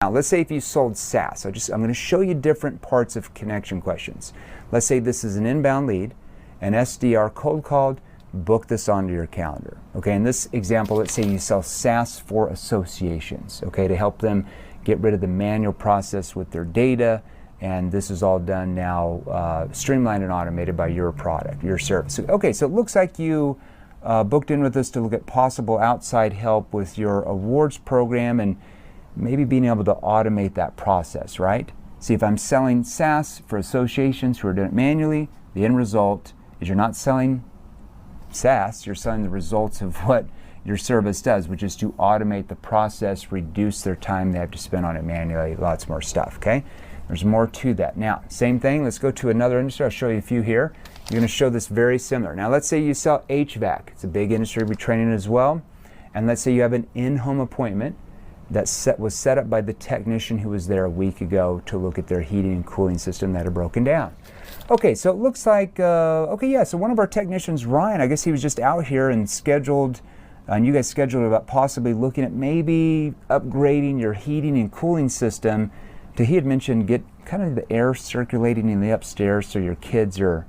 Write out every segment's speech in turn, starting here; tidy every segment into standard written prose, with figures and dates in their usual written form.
Now, let's say if you sold SaaS, I'm going to show you different parts of connection questions. Let's say this is an inbound lead, an SDR cold called, book this onto your calendar. Okay, in this example, let's say you sell SaaS for associations, okay, to help them get rid of the manual process with their data, and this is all done now, streamlined and automated by your product, your service. Okay, so it looks like you booked in with us to look at possible outside help with your awards program and maybe being able to automate that process, right? See, if I'm selling SaaS for associations who are doing it manually, the end result is you're not selling SaaS, you're selling the results of what your service does, which is to automate the process, reduce their time they have to spend on it manually, lots more stuff, okay? There's more to that. Now, same thing, let's go to another industry. I'll show you a few here. You're going to show this very similar. Now, let's say you sell HVAC. It's a big industry we're training as well. And let's say you have an in-home appointment that was set up by the technician who was there a week ago to look at their heating and cooling system that had broken down. Okay, so it looks like, okay, yeah, so one of our technicians, Ryan, I guess he was just out here and scheduled, and you guys scheduled about possibly looking at maybe upgrading your heating and cooling system to, he had mentioned, get kind of the air circulating in the upstairs so your kids are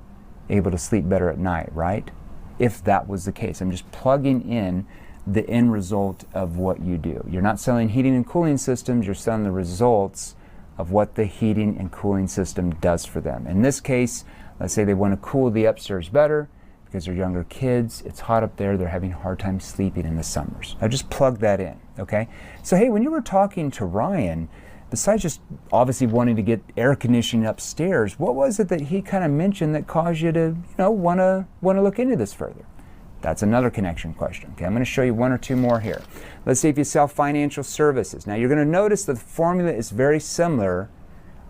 able to sleep better at night, right? If that was the case. I'm just plugging in the end result of what you do. You're not selling heating and cooling systems, you're selling the results of what the heating and cooling system does for them. In this case, let's say they want to cool the upstairs better because they're younger kids, it's hot up there, they're having a hard time sleeping in the summers. I just plug that in, okay? So hey, when you were talking to Ryan, besides just obviously wanting to get air conditioning upstairs, what was it that he kind of mentioned that caused you to, want to look into this further? That's another connection question. Okay, I'm going to show you one or two more here. Let's see if you sell financial services. Now you're going to notice that the formula is very similar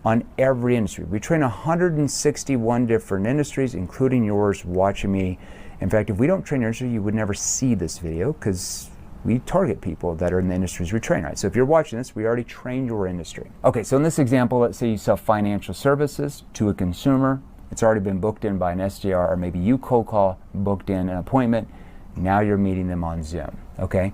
on every industry. We train 161 different industries, including yours watching me. In fact, if we don't train your industry, you would never see this video because we target people that are in the industries we train, right? So if you're watching this, we already trained your industry. Okay, so in this example, let's say you sell financial services to a consumer. It's already been booked in by an SDR, or maybe you cold call, booked in an appointment. Now you're meeting them on Zoom, okay?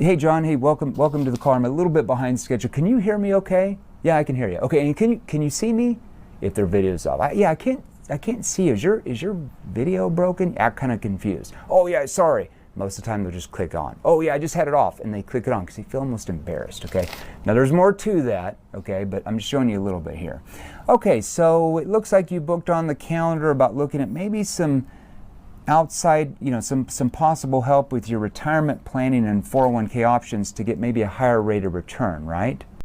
Hey John, hey, welcome to the call. I'm a little bit behind schedule. Can you hear me okay? Yeah, I can hear you. Okay, and can you see me? If their video's off. I can't see you. Is your video broken? I'm kind of confused. Oh yeah, sorry. Most of the time they'll just click on. Oh yeah, I just had it off, and they click it on because they feel almost embarrassed, okay? Now there's more to that, okay, but I'm just showing you a little bit here. Okay, so it looks like you booked on the calendar about looking at maybe some outside, some possible help with your retirement planning and 401k options to get maybe a higher rate of return, right?